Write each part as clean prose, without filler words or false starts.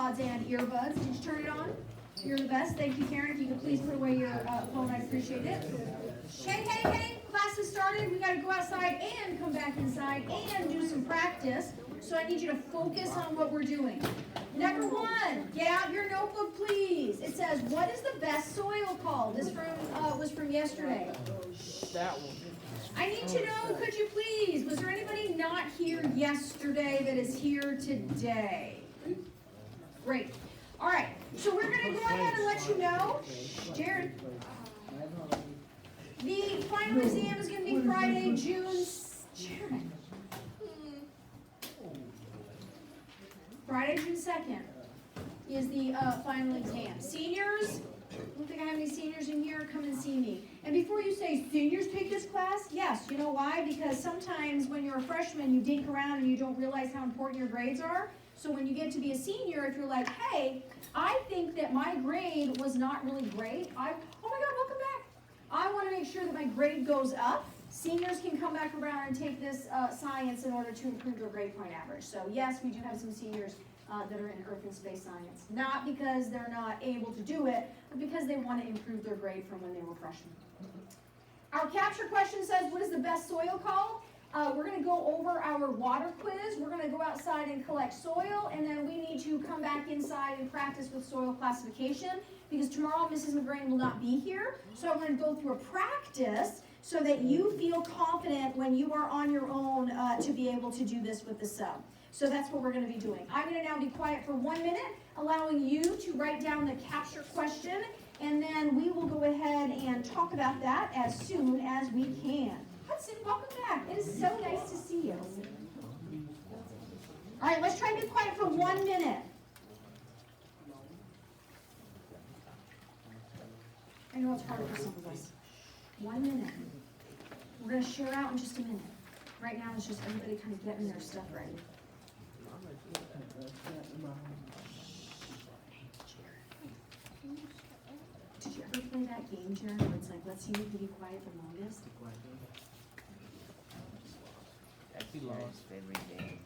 AirPods and earbuds. Did you turn it on? You're the best. Thank you, Karen. If you could please put away your phone, I'd appreciate it. Hey, class has started. We got to go outside and come back inside and do some practice. So I need you to focus on what we're doing. Number one, get out your notebook, please. It says, what is the best soil called? This was from yesterday. That one. I need to know, could you please, was there anybody not here yesterday that is here today? Great. All right, so we're going to go ahead and let you know, Jared, the final exam is going to be Friday, Friday, June 2nd is the final exam. Seniors, I don't think I have any seniors in here, come and see me. And before you say, seniors take this class? Yes, you know why? Because sometimes when you're a freshman, you dink around and you don't realize how important your grades are. So when you get to be a senior, if you're like, hey, I think that my grade was not really great, oh my God, welcome back. I want to make sure that my grade goes up. Seniors can come back around and take this science in order to improve their grade point average. So yes, we do have some seniors that are in Earth and Space Science. Not because they're not able to do it, but because they want to improve their grade from when they were freshmen. Our capture question says, what is the best soil called? We're going to go over our water quiz. We're going to go outside and collect soil, and then we need to come back inside and practice with soil classification, because tomorrow Mrs. McGrain will not be here. So I'm going to go through a practice so that you feel confident when you are on your own to be able to do this with the sub. So that's what we're going to be doing. I'm going to now be quiet for 1 minute, allowing you to write down the capture question, and then we will go ahead and talk about that as soon as we can. Hudson, welcome back. It is so nice to see you. All right, let's try and be quiet for 1 minute. I know it's hard for some of us. 1 minute. We're going to share out in just a minute. Right now, it's just everybody kind of getting their stuff ready. Did you ever play that game, Jared, where it's like, let's see who can be quiet the longest? That's the longest favorite game.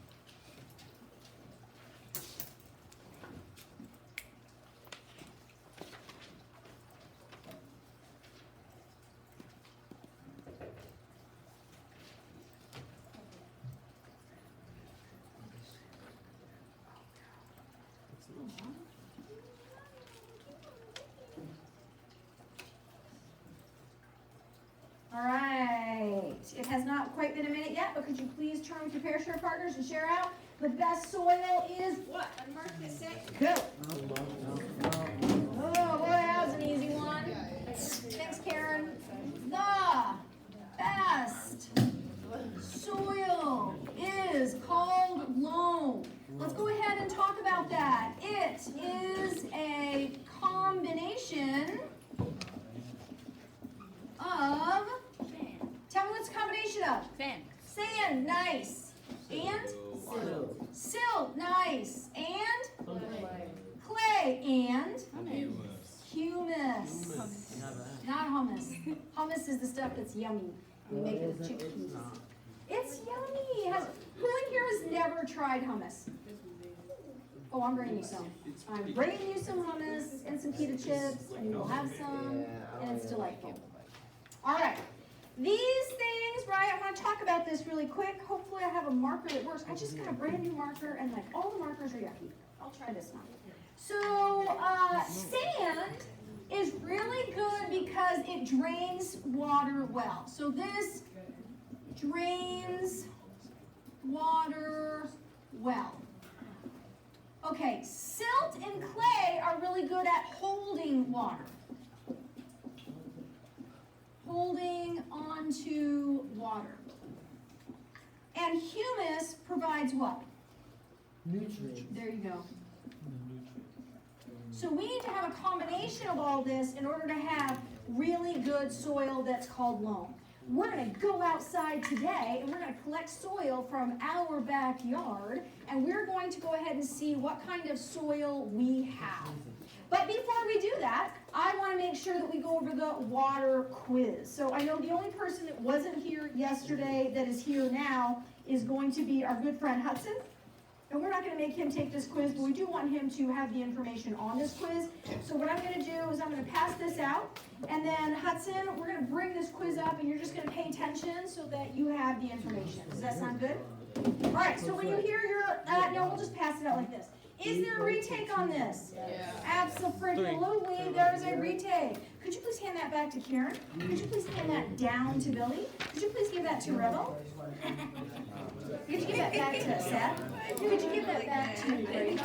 All right. It has not quite been a minute yet, but could you please turn with your pair share partners and share out? The best soil is what? Unmarked at 6. Go. Oh boy, that was an easy one. Thanks, Karen. The best soil is called loam. Let's go ahead and talk about that. It is a combination of, tell me what's a combination of? Sand, nice. And? Silt, nice. And? Clay, and? Humus. Not hummus. Hummus is the stuff that's yummy. We make it with chickpeas. It's yummy. Who in here has never tried hummus? Oh, I'm bringing you some. I'm bringing you some hummus and some pita chips, and you'll have some, and it's delightful. All right. These things, right, I want to talk about this really quick. Hopefully I have a marker that works. I just got a brand new marker, and like all the markers are yucky. I'll try this one. So sand is really good because it drains water well. So this drains water well. Okay, silt and clay are really good at holding water. Holding onto water. And humus provides what? Nutrients. There you go. So we need to have a combination of all this in order to have really good soil that's called loam. We're going to go outside today and we're going to collect soil from our backyard, and we're going to go ahead and see what kind of soil we have. But before we do that, I want to make sure that we go over the water quiz. So I know the only person that wasn't here yesterday that is here now is going to be our good friend Hudson. And we're not gonna make him take this quiz, but we do want him to have the information on this quiz. So what I'm gonna do is I'm gonna pass this out, and then Hudson, we're gonna bring this quiz up, and you're just gonna pay attention so that you have the information. Does that sound good? All right, so when you hear your, no, we'll just pass it out like this. Is there a retake on this? Yeah. Absolutely, there is a retake. Could you please hand that back to Karen? Could you please hand that down to Billy? Could you please give that to Rebel? Could you give that back to Seth? Could you give that back to Brady?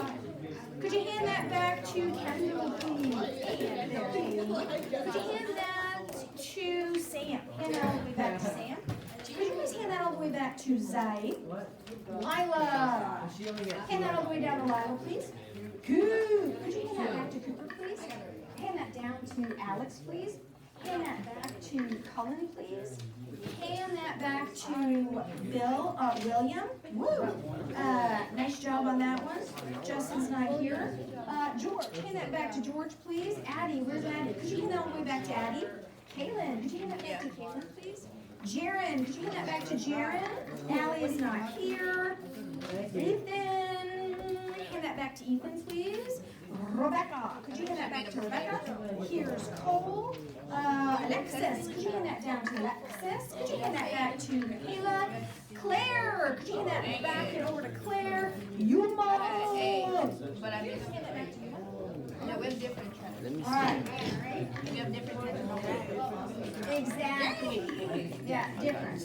Could you hand that back to Kendall, please? And there, Katie. Could you hand that to Sam? Hand that all the way back to Sam. Could you please hand that all the way back to Zai? Lila. Hand that all the way down to Lila, please. Good. Could you hand that back to Cooper, please? Hand that down to Alex, please. Hand that back to Cullen, please. Hand that back to William. Woo! Nice job on that one. Justin's not here. George, hand that back to George, please. Addie, where's Addie? Could you hand that all the way back to Addie? Kaylin, could you hand that back to Kaylin, please? Jaron, could you hand that back to Jaron? Allie is not here. Ethan, hand that back to Ethan, please. Rebecca, could you hand that back to Rebecca? Here's Cole. Alexis, could you hand that down to Alexis? Could you hand that back to Michaela? Claire, could you hand that back and over to Claire? Yuma. But I missed. Hand that back to Yuma. No, we have different trends. All right. We have different trends. Exactly. Yeah, different.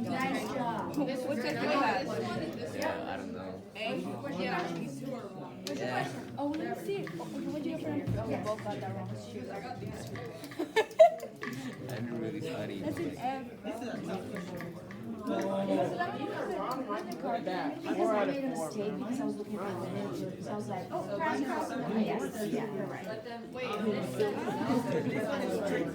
Nice job. What's that you have? Yeah, I don't know. A? What's your What's your question? Oh, let's see. What do you have? We both got that wrong. I'm really funny. That's in Because I made a mistake because I was looking at the manager, so I was like, oh, crash course. Yes, yeah, you're right.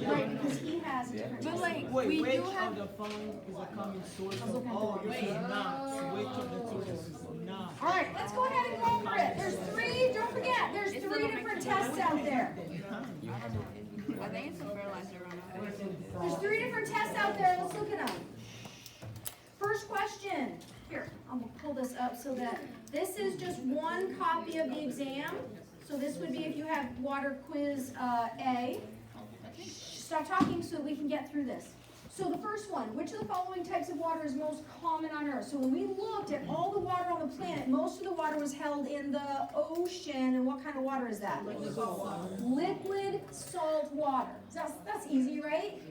Right, because he has different. But like, Wait, we which do have. of the following is a common source of all? This is not. Which of the sources is not? All right, let's go ahead and go over it. There's three, don't forget, there's three different tests out there. I think it's a fertilizer on There's three different tests out there, let's look at them. First question, here, I'm gonna pull this up so that, this is just one copy of the exam. So this would be if you have water quiz A. Stop talking so that we can get through this. So the first one, which of the following types of water is most common on Earth? So when we looked at all the water on the planet, most of the water was held in the ocean, and what kind of water is that? Liquid salt water. That's easy, right?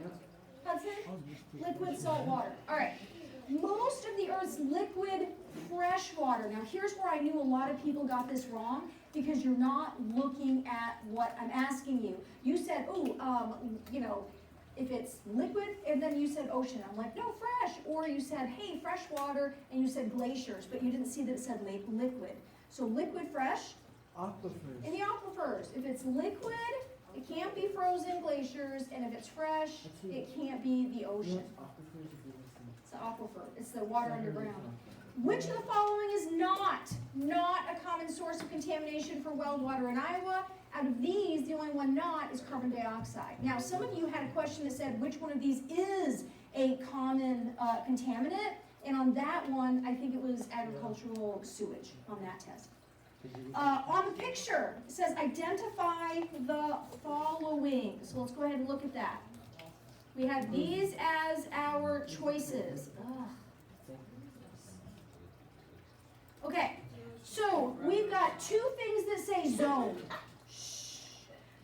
Hudson? Liquid salt water. All right. Most of the Earth's liquid fresh water. Now here's where I knew a lot of people got this wrong because you're not looking at what I'm asking you. You said, you know, if it's liquid, and then you said ocean. I'm like, no, fresh. Or you said, hey, fresh water, and you said glaciers, but you didn't see that it said liquid. So liquid fresh Aquifers. in the aquifers. If it's liquid, it can't be frozen glaciers, and if it's fresh, it can't be the ocean. Aquifers is the It's the aquifer. It's the water underground. Which of the following is not a common source of contamination for well water in Iowa? Out of these, the only one not is carbon dioxide. Now, some of you had a question that said which one of these is a common contaminant, and on that one, I think it was agricultural sewage on that test. On the picture, it says identify the following. So let's go ahead and look at that. We have these as our choices. Okay, so we've got two things that say zone.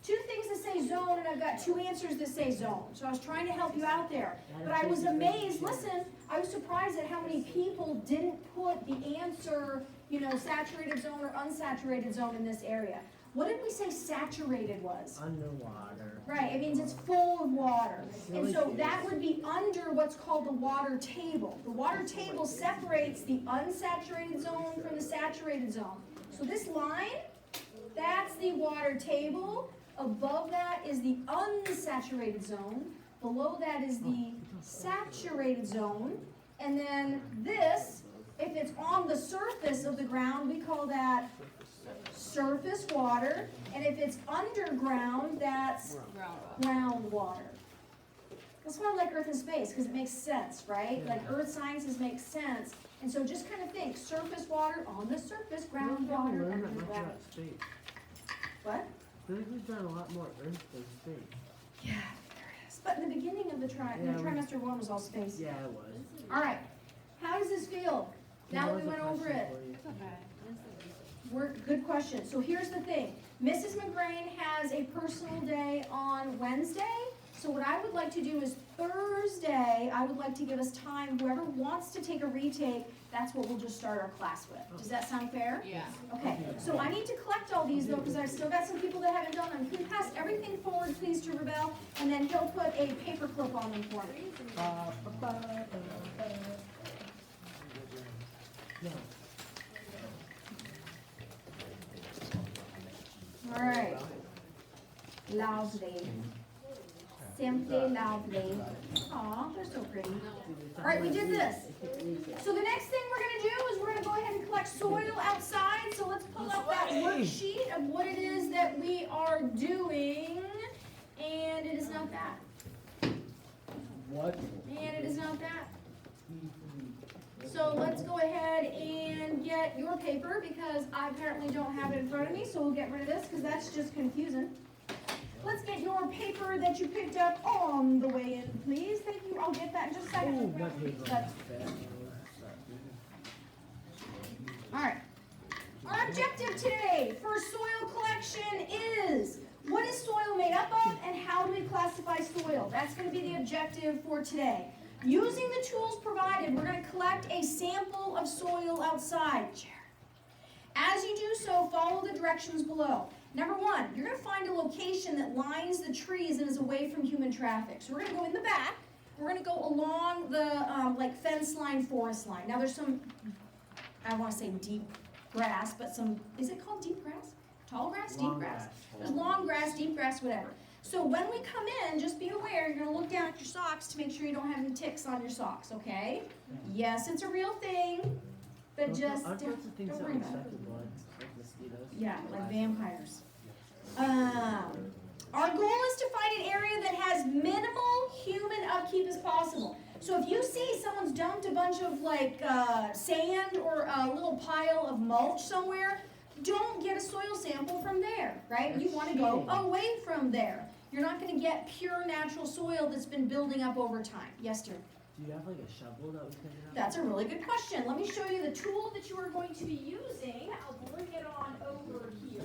Two things that say zone, and I've got two answers that say zone. So I was trying to help you out there. But I was amazed, listen, I was surprised at how many people didn't put the answer, you know, saturated zone or unsaturated zone in this area. What did we say saturated was? underwater. Right, it means it's full of water. And so that would be under what's called the water table. The water table separates the unsaturated zone from the saturated zone. So this line, that's the water table. Above that is the unsaturated zone. Below that is the saturated zone. And then this, if it's on the surface of the ground, we call that surface water. And if it's underground, that's groundwater. That's why I like Earth and Space, because it makes sense, right? Like Earth sciences make sense. And so just kind of think, surface water on the surface, groundwater Learn that underground. much about space. What? I think we've done a lot more Earth than space. Yeah, there it is. But in the beginning of the Yeah, trimester one was all space. Yeah, it was. All right, how does this feel? Now that we That was went a over question it. for you. Good question. So here's the thing. Mrs. McGrain has a personal day on Wednesday. So what I would like to do is Thursday, I would like to give us time, whoever wants to take a retake, that's what we'll just start our class with. Does that sound fair? Yeah. Okay, so I need to collect all these though, because I've still got some people that haven't done them. Can you pass everything forward, please, to Rebel? And then he'll put a paper clip on them for me. No. All right. Lovely. Simply lovely. Aw, they're so pretty. All right, we did this. So the next thing we're gonna do is we're gonna go ahead and collect soil outside. So let's pull up that worksheet of what it is that we are doing. And it is not that. What? And it is not that. So let's go ahead and get your paper because I apparently don't have it in front of me. So we'll get rid of this because that's just confusing. Let's get your paper that you picked up on the way in, please. Thank you. I'll get that in just a Oh, second. that paper. That's- All right. Our objective today for soil collection is, what is soil made up of and how do we classify soil? That's going to be the objective for today. Using the tools provided, we're going to collect a sample of soil outside. As you do so, follow the directions below. Number one, you're going to find a location that lines the trees and is away from human traffic. So we're going to go in the back. We're going to go along the like fence line, forest line. Now there's some, I want to say deep grass, but some, is it called deep grass? Tall grass? Deep grass. There's long grass, deep grass, whatever. So when we come in, just be aware, you're going to look down at your socks to make sure you don't have any ticks on your socks, okay? Yes, it's a real thing, but just Aren't those the things don't that worry like about suck it. the blood? Like mosquitoes? Yeah, like vampires. Our goal is to find an area that has minimal human upkeep as possible. So if you see someone's dumped a bunch of like sand or a little pile of mulch somewhere, don't get a soil sample from there, right? You want to go away from there. You're not going to get pure natural soil that's been building up over time. Yes, dear? Do you have like a shovel that we can have? That's a really good question. Let me show you the tool that you are going to be using. I'll bring it on over here.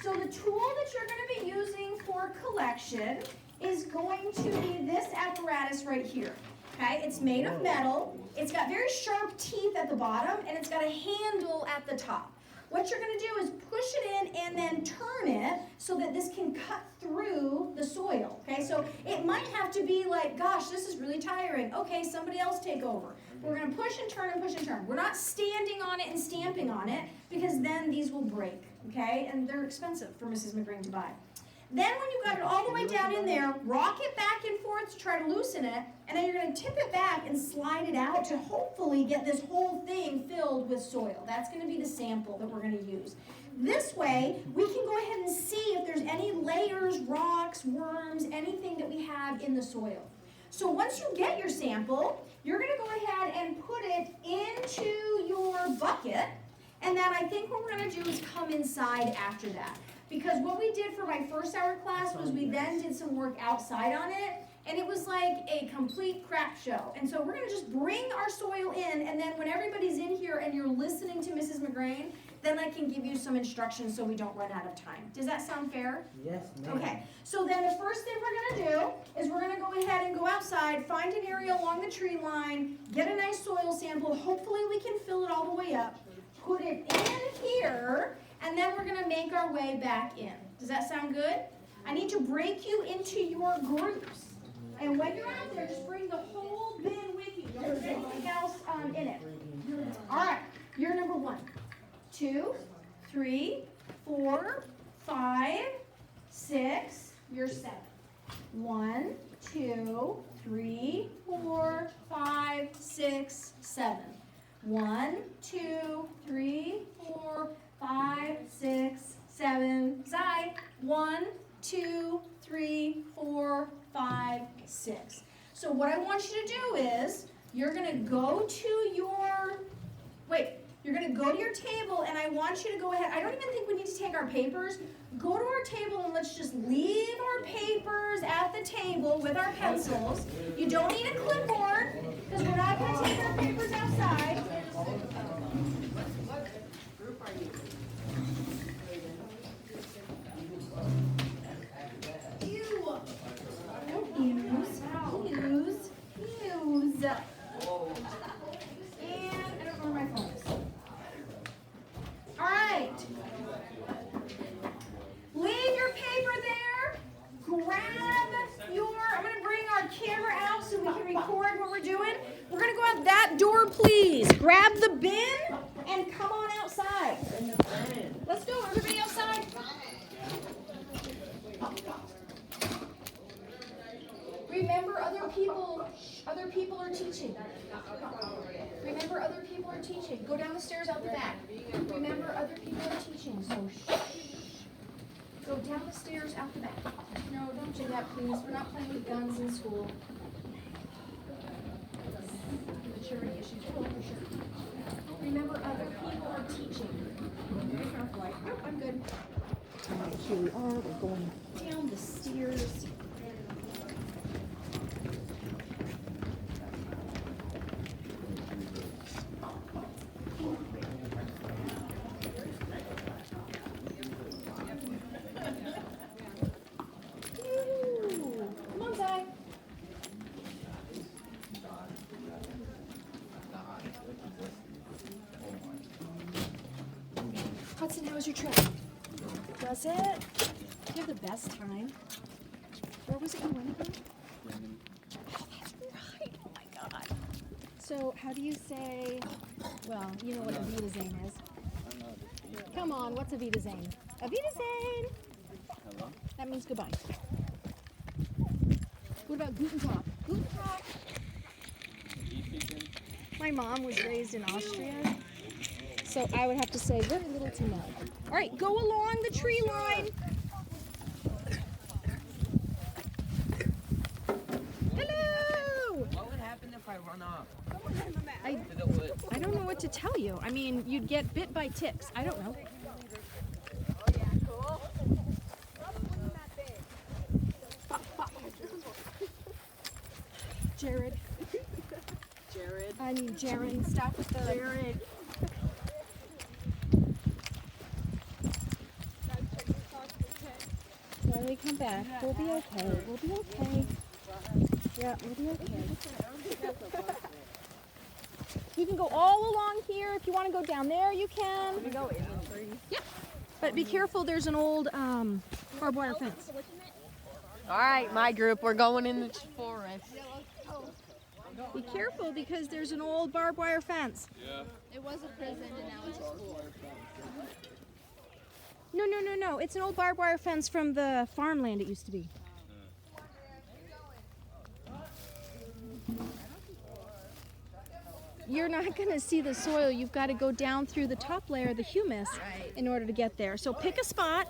So the tool that you're going to be using for collection is going to be this apparatus right here. Okay, it's made of metal. It's got very sharp teeth at the bottom, and it's got a handle at the top. What you're going to do is push it in and then turn it so that this can cut through the soil. Okay, so it might have to be like, gosh, this is really tiring. Okay, somebody else take over. We're going to push and turn and push and turn. We're not standing on it and stamping on it because then these will break. Okay, and they're expensive for Mrs. McGrain to buy. Then when you got it all the way down in there, rock it back and forth to try to loosen it, and then you're going to tip it back and slide it out to hopefully get this whole thing filled with soil. That's going to be the sample that we're going to use. This way, we can go ahead and see if there's any layers, rocks, worms, anything that we have in the soil. So once you get your sample, you're going to go ahead and put it into your bucket, and then I think what we're going to do is come inside after that. Because what we did for my first hour class was we then did some work outside on it, and it was like a complete crap show. And so we're going to just bring our soil in, and then when everybody's in here and you're listening to Mrs. McGrain, then I can give you some instructions so we don't run out of time. Does that sound fair? Yes, ma'am. Okay, so then the first thing we're going to do is we're going to go ahead and go outside, find an area along the tree line, get a nice soil sample. Hopefully we can fill it all the way up, put it in here, and then we're going to make our way back in. Does that sound good? I need to break you into your groups. And when you're out there, just bring the whole bin with you. Don't put anything else in it. All right, you're number 1, 2, 3, 4, 5, 6. You're 7. 1, 2, 3, 4, 5, 6, 7. 1, 2, 3, 4, 5, 6, 7. Side. 1, 2, 3, 4, 5, 6. So what I want you to do is You're gonna go to your, you're gonna go to your table and I want you to go ahead. I don't even think we need to take our papers. Go to our table and let's just leave our papers at the table with our pencils. You don't need a clipboard because we're not gonna take our papers outside. What group are you? Use. And I don't know where my phone is. All right. Leave your paper there. Grab I'm going to bring our camera out so we can record what we're doing. We're going to go out that door, please. Grab the bin and come on outside. Let's go, everybody outside. Remember, other people are teaching. Remember, other people are teaching. Go down the stairs out the back. Remember, other people are teaching, so shh. Go down the stairs out the back. No, don't do that, please. We're not playing with guns in school. Maturity issues. Oh, for sure. Remember, other people are teaching. Nope, I'm good. All right, here we are. We're going down the stairs. Come on, Zai. Hudson, how was your trip? Was it? Did you have the best time? Where was it you went again? Oh, that's right. Oh my God. So, how do you say, well, you know what a Vita Zane is. Come on, what's a Vita Zane? A Vita Zane! That means goodbye. What about Guten Tag? Guten Tag. My mom was raised in Austria, so I would have to say very little to no. All right, go along the tree line. Hello! What would happen if I run off? I don't know what to tell you. I mean, you'd get bit by ticks. I don't know. Jared. I mean, Jaren. Stop with the. Jared. When we come back, we'll be okay. We'll be okay. Yeah, we'll be okay. You can go all along here. If you want to go down there, you can. Can we go in the tree? Yeah. But be careful, there's an old barbed wire fence. All right, my group, we're going in the forest. Be careful because there's an old barbed wire fence. Yeah. It was a prison and now it's a school. No. It's an old barbed wire fence from the farmland it used to be. You're not going to see the soil. You've got to go down through the top layer of the humus in order to get there. So pick a spot.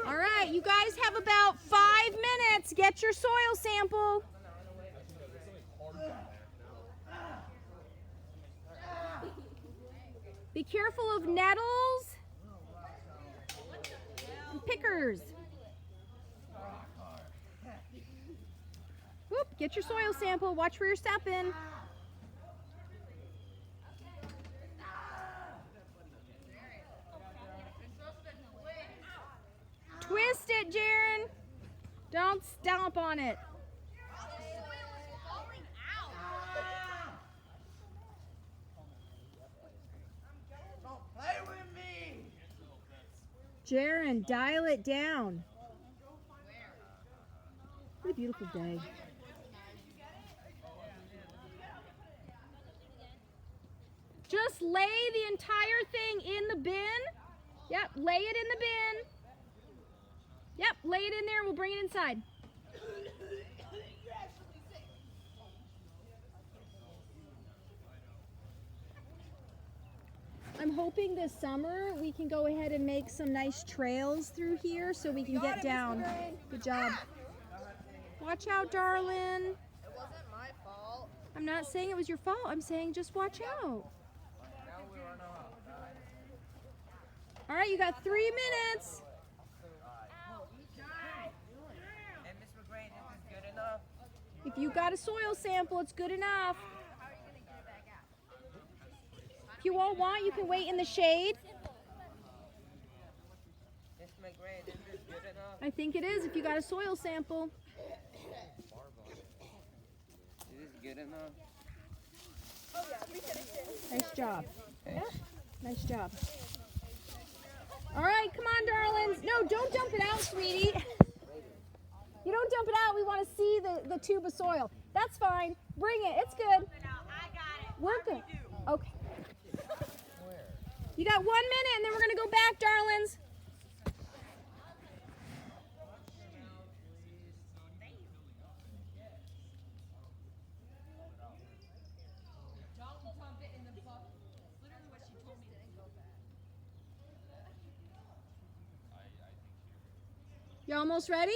All right, you guys have about 5 minutes. Get your soil sample. Be careful of nettles and pickers. Whoop, get your soil sample. Watch where you're stepping. Twist it, Jaren. Don't stomp on it. Jaren, dial it down. What a beautiful day. Just lay the entire thing in the bin. Yep, lay it in the bin. Yep, lay it in there and we'll bring it inside. I'm hoping this summer we can go ahead and make some nice trails through here so we can get down. Good job. Watch out, darling. It wasn't my fault. I'm not saying it was your fault. I'm saying just watch out. All right, you got 3 minutes. Hey, Miss McGrain, is this good enough? If you got a soil sample, it's good enough. If you all want, you can wait in the shade. Miss McGrain, is this good enough? I think it is if you got a soil sample. Is this good enough? Nice job. Nice job. All right, come on, darlings. No, don't dump it out, sweetie. You don't dump it out. We want to see the tube of soil. That's fine. Bring it. It's good. We're good. Okay. You got 1 minute, and then we're going to go back, darlings. You almost ready?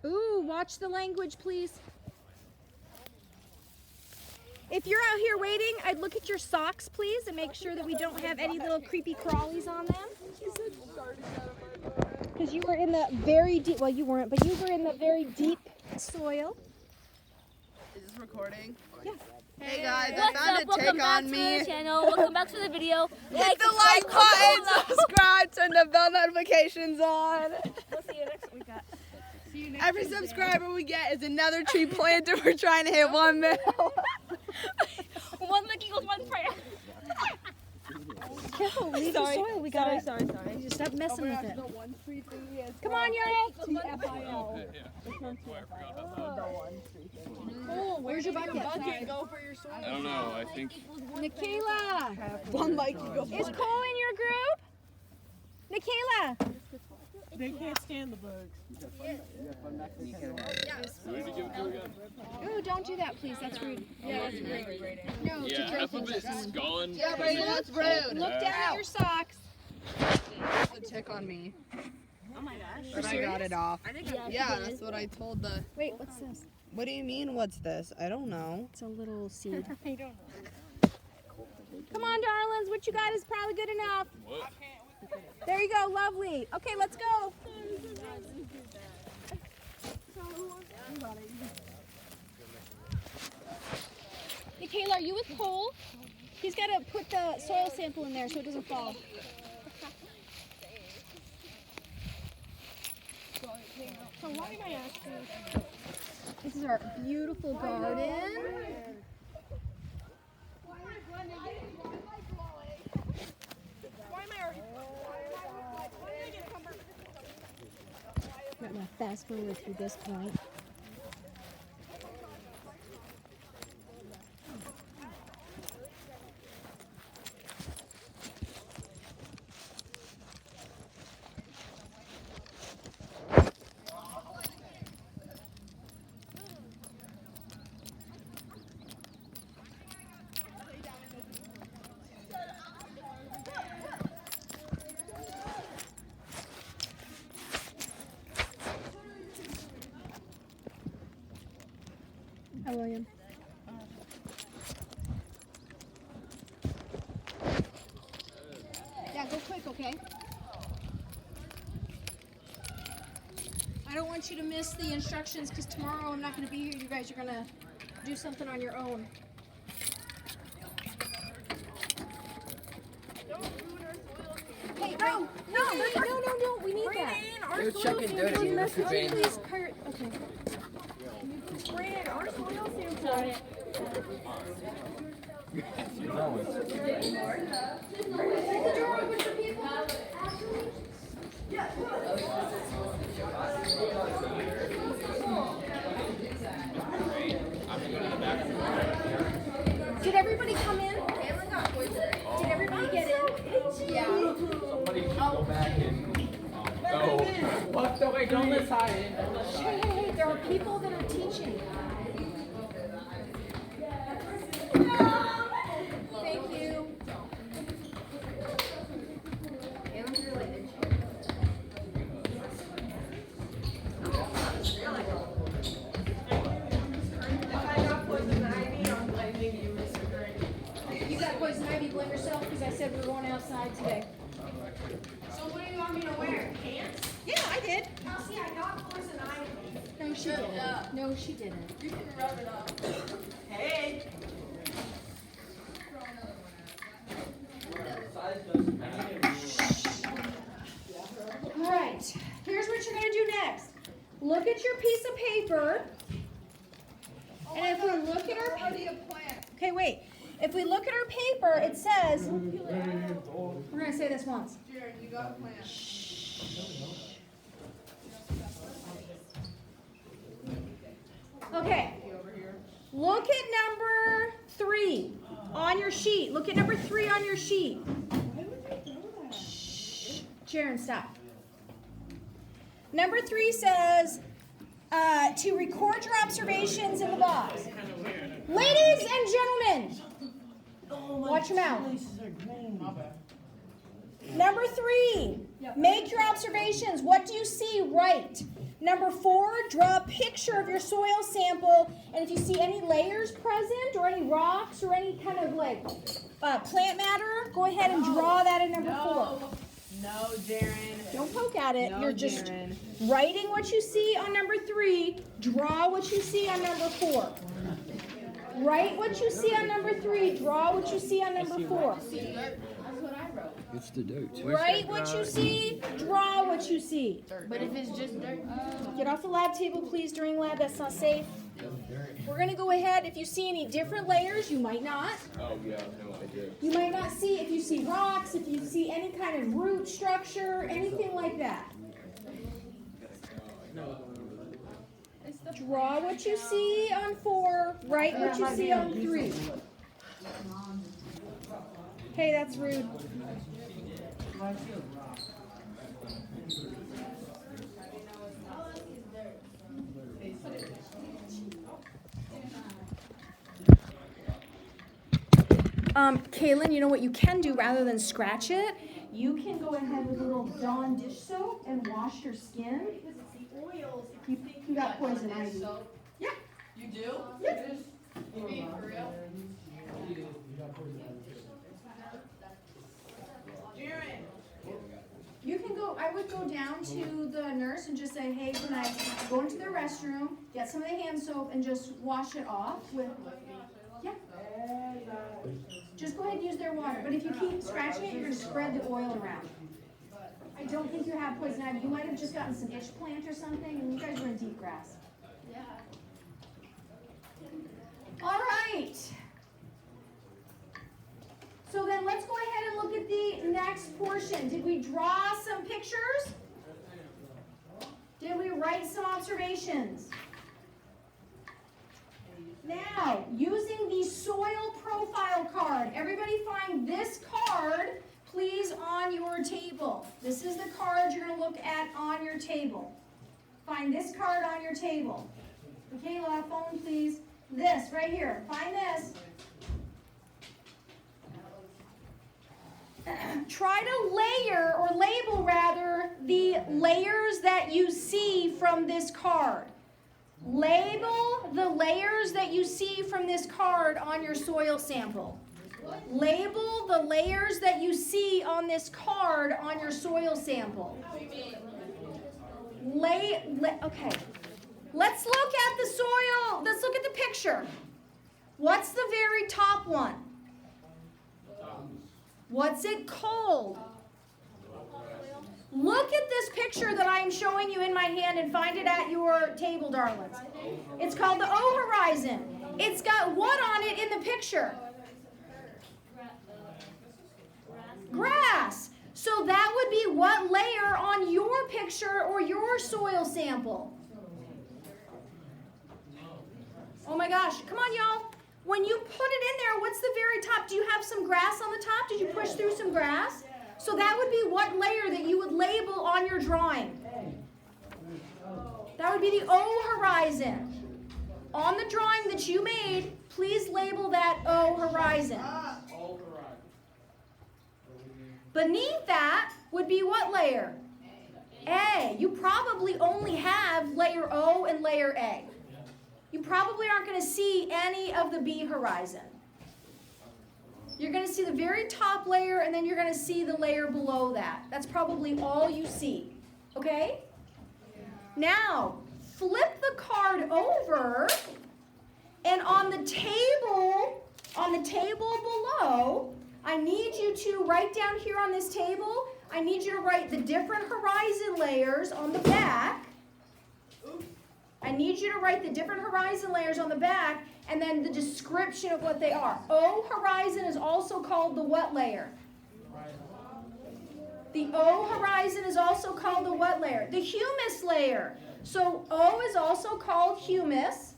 Ooh, watch the language, please. If you're out here waiting, I'd look at your socks, please, and make sure that we don't have any little creepy crawlies on them. Because you were in the very deep, well, you weren't, but you were in the very deep soil. Is this recording? Yeah. Hey guys, I What's found up? a Welcome tick back on to me. the channel. Welcome back to the video. Hit the like button, subscribe, turn the bell notifications on. We'll see you next week. Every subscriber we get is another tree planted. We're trying to hit 1 mil. One lick equals one prayer. Careful, leave the soil. We gotta. Sorry. Just stop messing with it. Come on, y'all. Oh, where's your bucket? Go for your soil. I don't know. I think Michaela, 1 like you go for is Cole in your group? Michaela. They can't stand the bugs. Ooh, don't do that, please. That's rude. Yeah, that's rude. No, to yeah, throw half of things it at is someone. gone. Yeah, Brady, that's rude. Look down at your socks. There's a tick on me. Oh my gosh. But I got it off. Yeah, that's what I told the. Wait, what's this? What do you mean, what's this? I don't know. It's a little seed. Come on, darlings. What you got is probably good enough. What? There you go. Lovely. Okay, let's go. Michaela, are you with Cole? He's got to put the soil sample in there so it doesn't fall. So why am I asking? This is our beautiful garden. I'm gonna fast forward through this point. Hi, William. Yeah, go quick, okay? I don't want you to miss the instructions because tomorrow I'm not going to be here. You guys are going to do something on your own. Hey, no! No, we need that. You're chucking dirt in Mr. Jane. Please, Kurt. Okay. Did everybody come in? Did everybody get in? Hey, there are people that are teaching. Thank you. You got poison ivy, blame yourself because I said we were going outside today. So what do you want me to wear? Pants? Yeah, I did. Oh, see, I got poison ivy. No, she didn't. No, she didn't. You can rub it off. Hey. All right, here's what you're going to do next. Look at your piece of paper. And if we look at our paper, okay, wait. If we look at our paper, it says, we're going to say this once. Jared, you got a plan. Okay. Look at number 3 on your sheet. Look at number 3 on your sheet. Shh. Sharon, stop. Number 3 says to record your observations in the box. Ladies and gentlemen, watch your mouth. Number 3, make your observations. What do you see? Write. Number 4, draw a picture of your soil sample, and if you see any layers present or any rocks or any kind of like plant matter, go ahead and draw that in number 4. No, Jaren. Don't poke at it. No, You're just Jaren. writing what you see on number 3, draw what you see on number 4. Write what you see on number 3, draw what you see on number 4. It's the dirt. Write what you see, draw what you see. But if it's just dirt, Get off the lab table, please, during lab. That's not safe. We're going to go ahead. If you see any different layers, you might not. Oh, yeah, no, I did. You might not see if you see rocks, if you see any kind of root structure, anything like that. Draw what you see on 4. Write what you see on 3. Hey, that's rude. Kaylin, you know what you can do rather than scratch it? You can go ahead with a little Dawn dish soap and wash your skin. Because it's the oils if you think you got poison ivy. Yeah. You do? Yeah. You mean for real? Jaren. You can go, I would go down to the nurse and just say, hey, can I go into the restroom, get some of the hand soap, and just wash it off with, yeah. Just go ahead and use their water. But if you keep scratching it, you're going to spread the oil around. I don't think you have poison ivy. You might have just gotten some itch plant or something, and you guys were in deep grass. yeah. All right. So then let's go ahead and look at the next portion. Did we draw some pictures? Did we write some observations? Now, using the soil profile card, everybody find this card, please, on your table. This is the card you're going to look at on your table. Find this card on your table. Okay, last phone, please. This, right here. Find this. Try to layer, or label rather, the layers that you see from this card. Label the layers that you see from this card on your soil sample. Label the layers that you see on this card on your soil sample. Okay. Let's look at the soil. Let's look at the picture. What's the very top one? What's it called? Look at this picture that I am showing you in my hand and find it at your table, darlings. It's called the O horizon. It's got what on it in the picture? Grass. So that would be what layer on your picture or your soil sample? Oh my gosh. Come on, y'all. When you put it in there, what's the very top? Do you have some grass on the top? Did you push through some grass? So that would be what layer that you would label on your drawing. That would be the O horizon. On the drawing that you made, please label that O horizon. Beneath that would be what layer? A. You probably only have layer O and layer A. You probably aren't going to see any of the B horizon. You're going to see the very top layer, and then you're going to see the layer below that. That's probably all you see. Okay? Now, flip the card over, and on the table below, I need you to write down here on this table, I need you to write the different horizon layers on the back. I need you to write the different horizon layers on the back, and then the description of what they are. O horizon is also called the what layer? The O horizon is also called the what layer? The humus layer. So O is also called humus.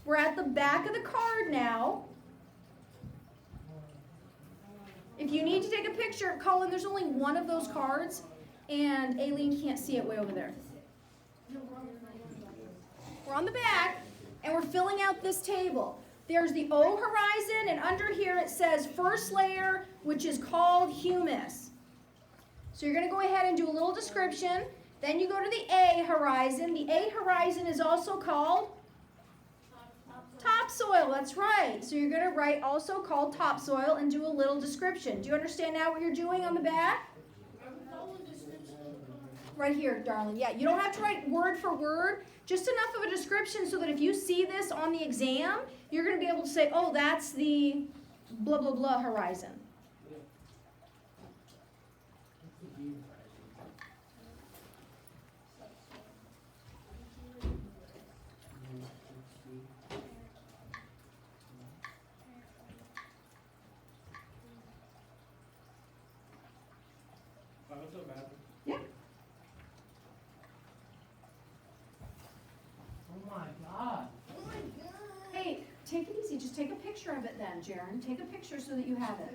We're at the back of the card now. If you need to take a picture, Colin, there's only one of those cards, and Aileen can't see it way over there. We're on the back, and we're filling out this table. There's the O horizon, and under here it says first layer, which is called humus. So you're going to go ahead and do a little description. Then you go to the A horizon. The A horizon is also called topsoil. That's right. So you're going to write also called topsoil and do a little description. Do you understand now what you're doing on the back? Right here, darling. Yeah, you don't have to write word for word. Just enough of a description so that if you see this on the exam, you're going to be able to say, oh, that's the blah, blah, blah horizon. Yeah. Oh my God. Hey, take it easy. Just take a picture of it then, Jaren. Take a picture so that you have it.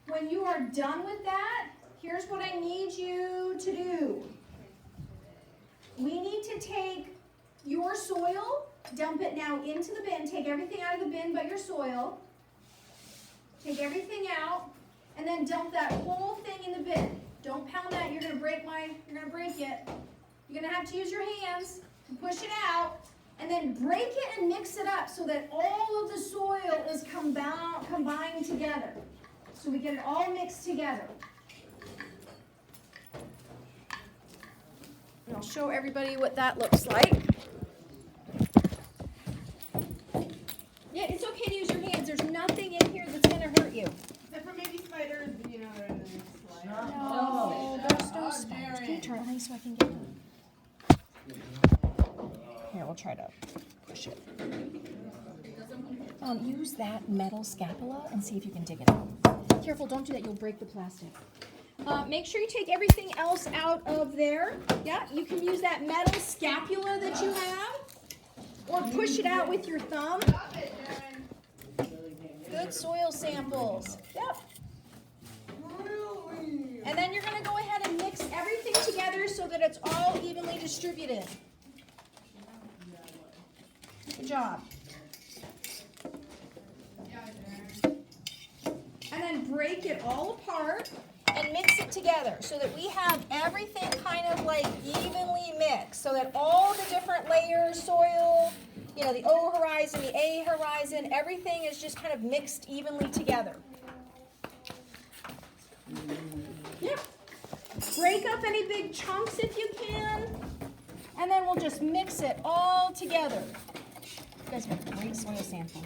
When you are done with that, here's what I need you to do. We need to take your soil, dump it now into the bin. Take everything out of the bin but your soil. Take everything out, and then dump that whole thing in the bin. Don't pound that. You're gonna break it. You're gonna have to use your hands to push it out, and then break it and mix it up so that all of the soil is combined together. So we get it all mixed together. And I'll show everybody what that looks like. Yeah, it's okay to use your hands. There's nothing in here that's going to hurt you. Except for maybe spiders, you know, they're in the next slide. No, there's no spiders. Can you turn it, honey, so I can get them? Here, we'll try to push it. Use that metal scapula and see if you can dig it out. Careful, don't do that. You'll break the plastic. Make sure you take everything else out of there. Yeah, you can use that metal scapula that you have, or push it out with your thumb. Good soil samples. Yep. And then you're going to go ahead and mix everything together so that it's all evenly distributed. Good job. And then break it all apart and mix it together so that we have everything kind of like evenly mixed, so that all the different layers, soil, you know, the O horizon, the A horizon, everything is just kind of mixed evenly together. Yeah. Break up any big chunks if you can, and then we'll just mix it all together. You guys have a great soil sample.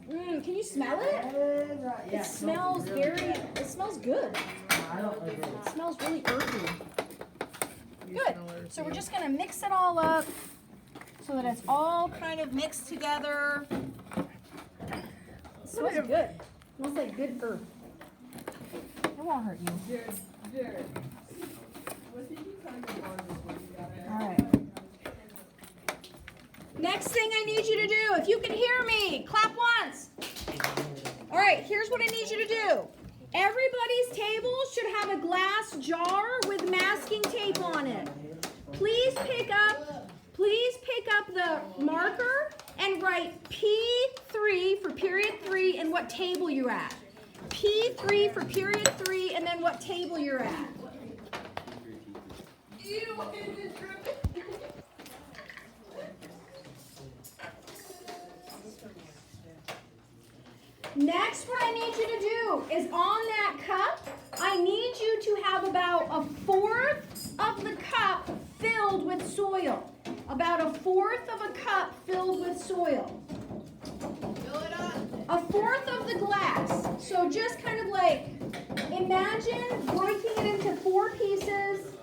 Can you smell it? It smells it smells good. It smells really earthy. Good. So we're just going to mix it all up so that it's all kind of mixed together. It smells good. Smells like good earth. It won't hurt you. Jared. All right. Next thing I need you to do, if you can hear me, clap once. All right, here's what I need you to do. Everybody's table should have a glass jar with masking tape on it. Please pick up the marker and write P3 for period 3 and what table you're at. P3 for period 3 and then what table you're at. Next, what I need you to do is on that cup, I need you to have about 1/4 of the cup filled with soil. About 1/4 of a cup filled with soil. Fill it up. 1/4 of the glass. So just kind of like, imagine breaking it into 4 pieces,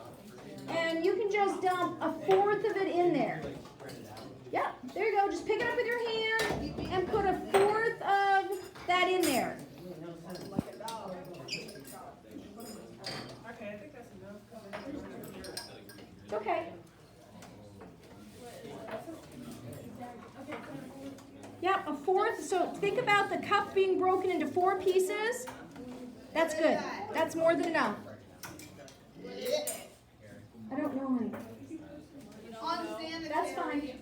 and you can just dump 1/4 of it in there. Yeah, there you go. Just pick it up with your hand and put 1/4 of that in there. It's okay. Yep, 1/4. So think about the cup being broken into 4 pieces. That's good. That's more than enough. I don't know, honey. On the stand. That's fine.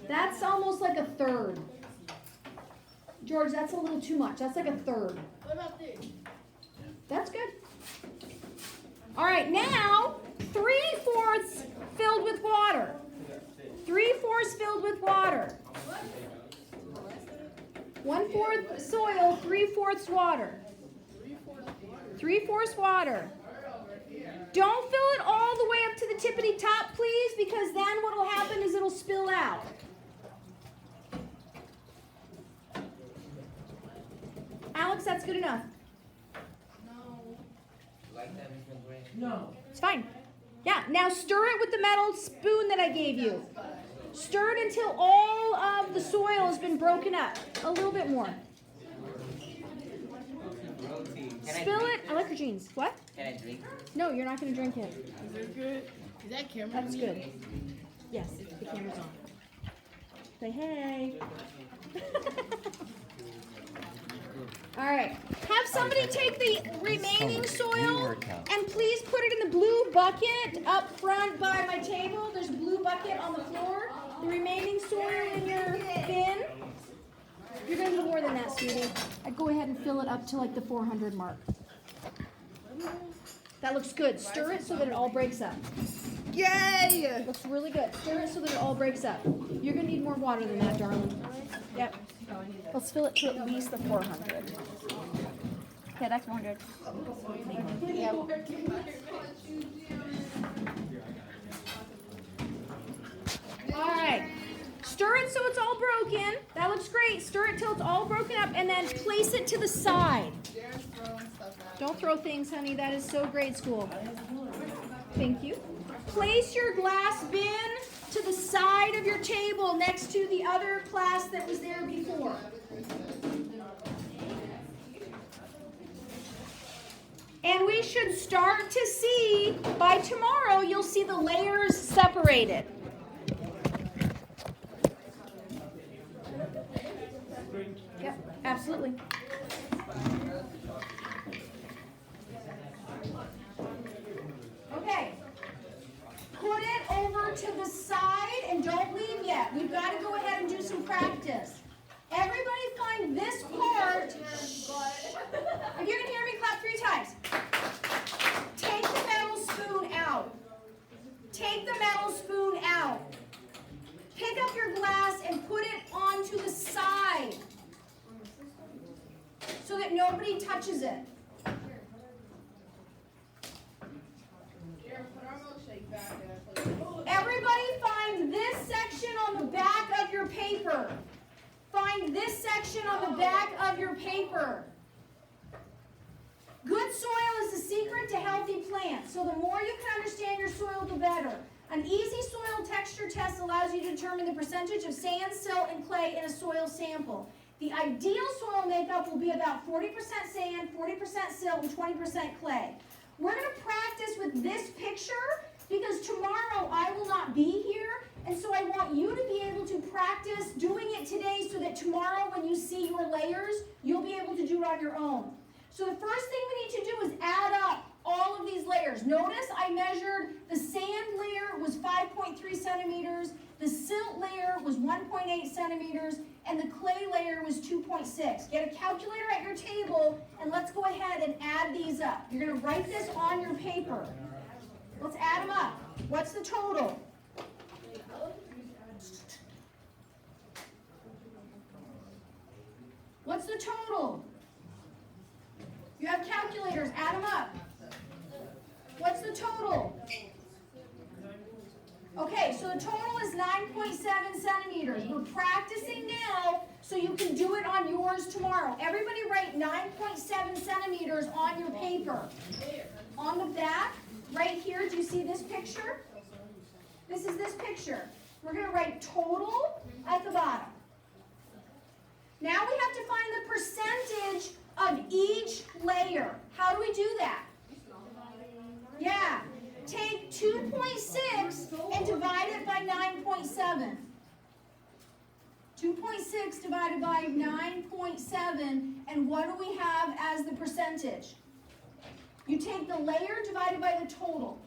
That's almost like 1/3. George, that's a little too much. That's like 1/3. What about this? That's good. All right, now 3/4 filled with water. 3/4 filled with water. 1/4 soil, 3/4 water. 3/4 water. Don't fill it all the way up to the tippity top, please, because then what will happen is it'll spill out. Alex, that's good enough. Like that, Miss McGray? No. It's fine. Yeah, now stir it with the metal spoon that I gave you. Stir it until all of the soil has been broken up. A little bit more. Spill it. I like your jeans. What? Can I drink? No, you're not going to drink it. Is it good? Is that camera? That's good. Yes, the camera's on. Say hey. All right. Have somebody take the remaining soil and please put it in the blue bucket up front by my table. There's a blue bucket on the floor. The remaining soil in your bin. You're going to need more than that, sweetie. I'd go ahead and fill it up to like the 400 mark. That looks good. Stir it so that it all breaks up. Yay! Looks really good. Stir it so that it all breaks up. You're going to need more water than that, darling. Yep. Let's fill it to at least the 400. Okay, that's 100. Yep. All right. Stir it so it's all broken. That looks great. Stir it till it's all broken up and then place it to the side. Don't throw things, honey. That is so grade school. Thank you. Place your glass bin to the side of your table next to the other class that was there before. And we should start to see, by tomorrow, you'll see the layers separated. Yep, absolutely. Okay. Put it over to the side and don't leave yet. We've got to go ahead and do some practice. Everybody find this part. If you can hear me, clap 3 times. Take the metal spoon out. Take the metal spoon out. Pick up your glass and put it onto the side so that nobody touches it. Everybody find this section on the back of your paper. Find this section on the back of your paper. Good soil is the secret to healthy plants. So the more you can understand your soil, the better. An easy soil texture test allows you to determine the percentage of sand, silt, and clay in a soil sample. The ideal soil makeup will be about 40% sand, 40% silt, and 20% clay. We're going to practice with this picture because tomorrow I will not be here, and so I want you to be able to practice doing it today so that tomorrow when you see your layers, you'll be able to do it on your own. So the first thing we need to do is add up all of these layers. Notice I measured the sand layer was 5.3 centimeters, the silt layer was 1.8 centimeters, and the clay layer was 2.6. Get a calculator at your table, and let's go ahead and add these up. You're going to write this on your paper. Let's add them up. What's the total? What's the total? You have calculators, add them up. What's the total? Okay, so the total is 9.7 centimeters. We're practicing now so you can do it on yours tomorrow. Everybody write 9.7 centimeters on your paper. On the back, right here, do you see this picture? This is this picture. We're going to write total at the bottom. Now we have to find the percentage of each layer. How do we do that? Yeah. Take 2.6 and divide it by 9.7. 2.6 divided by 9.7, and what do we have as the percentage? You take the layer divided by the total.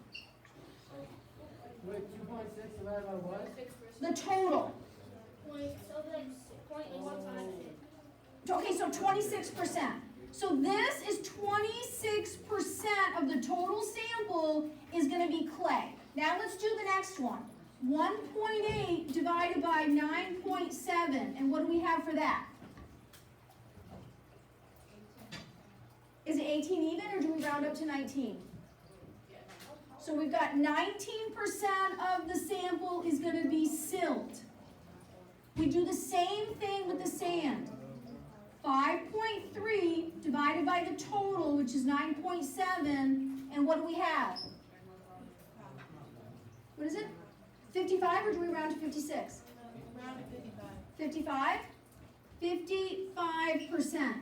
Wait, 2.6 divided by what? The total. Okay, so 26%. So this is 26% of the total sample is going to be clay. Now let's do the next one. 1.8 divided by 9.7. And what do we have for that? Is it 18 even, or do we round up to 19? So we've got 19% of the sample is going to be silt. We do the same thing with the sand. 5.3 divided by the total, which is 9.7, and what do we have? What is it? 55, or do we round to 56? Round to 55. 55? 55%.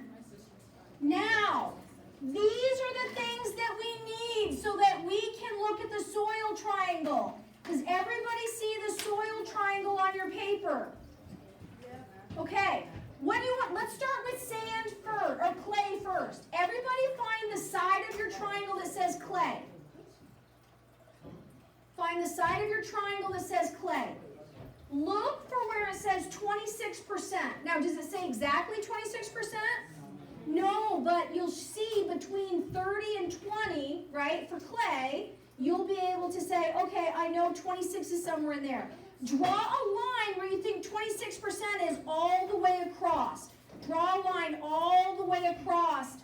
Now, these are the things that we need so that we can look at the soil triangle. Does everybody see the soil triangle on your paper? Okay. What do you want? Let's start with sand first, or clay first. Everybody find the side of your triangle that says clay. Find the side of your triangle that says clay. Look for where it says 26%. Now, does it say exactly 26%? No, but you'll see between 30 and 20, right, for clay, you'll be able to say, okay, I know 26 is somewhere in there. Draw a line where you think 26% is all the way across. Draw a line all the way across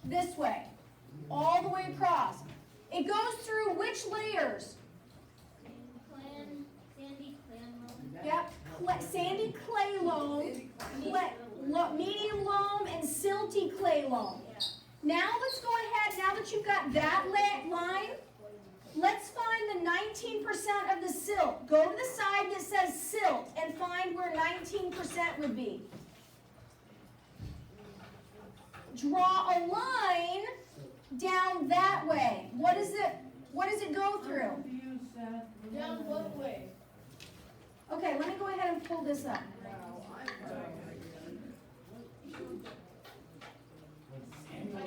this way. All the way across. It goes through which layers? Sandy clan. Yep. Sandy clay loam, medium loam, and silty clay loam. Now let's go ahead, now that you've got that line, let's find the 19% of the silt. Go to the side that says silt and find where 19% would be. Draw a line down that way. What does it go through? Down what way? Okay, let me go ahead and pull this up.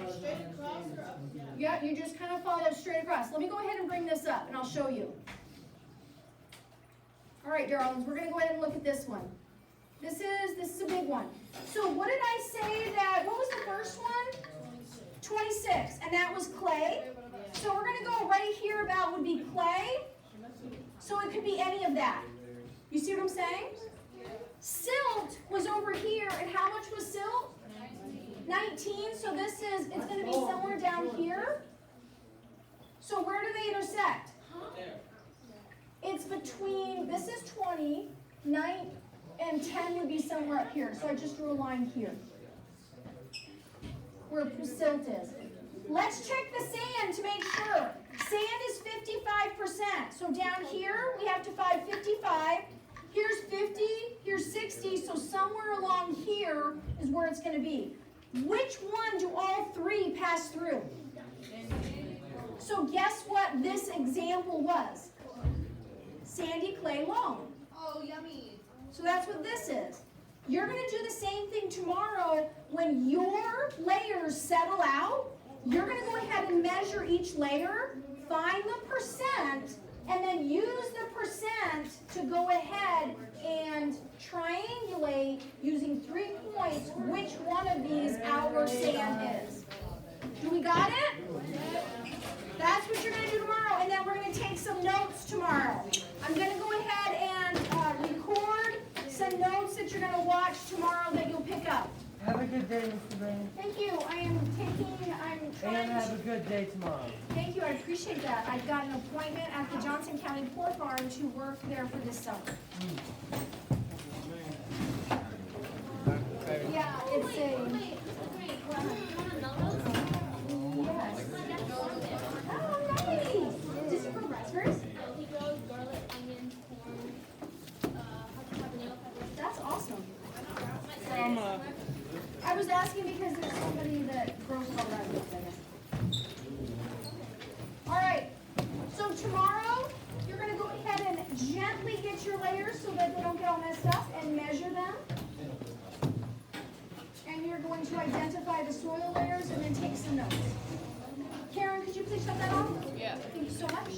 Straight across or up? Yeah, you just kind of follow straight across. Let me go ahead and bring this up and I'll show you. All right, darlings, we're going to go ahead and look at this one. This is a big one. So what did I say that, what was the first one? 26, and that was clay. So we're going to go right here about would be clay. So it could be any of that. You see what I'm saying? Silt was over here, and how much was silt? 19, so it's going to be somewhere down here. So where do they intersect? It's between, this is 20, 9, and 10 would be somewhere up here. So I just drew a line here where silt is. Let's check the sand to make sure. Sand is 55%. So down here, we have to find 55. Here's 50, here's 60, so somewhere along here is where it's gonna be. Which one do all three pass through? So guess what this example was? Sandy, clay, loam. Oh, yummy. So that's what this is. You're going to do the same thing tomorrow. When your layers settle out, you're going to go ahead and measure each layer, find the percent, and then use the percent to go ahead and triangulate using 3 points which one of these our sand is. Do we got it? That's what you're going to do tomorrow, and then we're going to take some notes tomorrow. I'm going to go ahead and record some notes that you're going to watch tomorrow that you'll pick up. Have a good day, Mr. Green. Thank you. I'm trying And have a to, good day tomorrow. thank you, I appreciate that. I've got an appointment at the Johnson County Pork Farm to work there for this summer. Yeah, it's a, Wait, you want to know those? yes. Oh, nice. Is this for breakfast? Potatoes, garlic, onions, corn, habanero peppers. That's awesome. My I was asking because there's somebody that grows all that, I guess. All right, so tomorrow, you're gonna go ahead and gently get your layers so that they don't get all messed up and measure them. And you're going to identify the soil layers and then take some notes. Karen, could you please shut that off? Yeah. Thank you so much.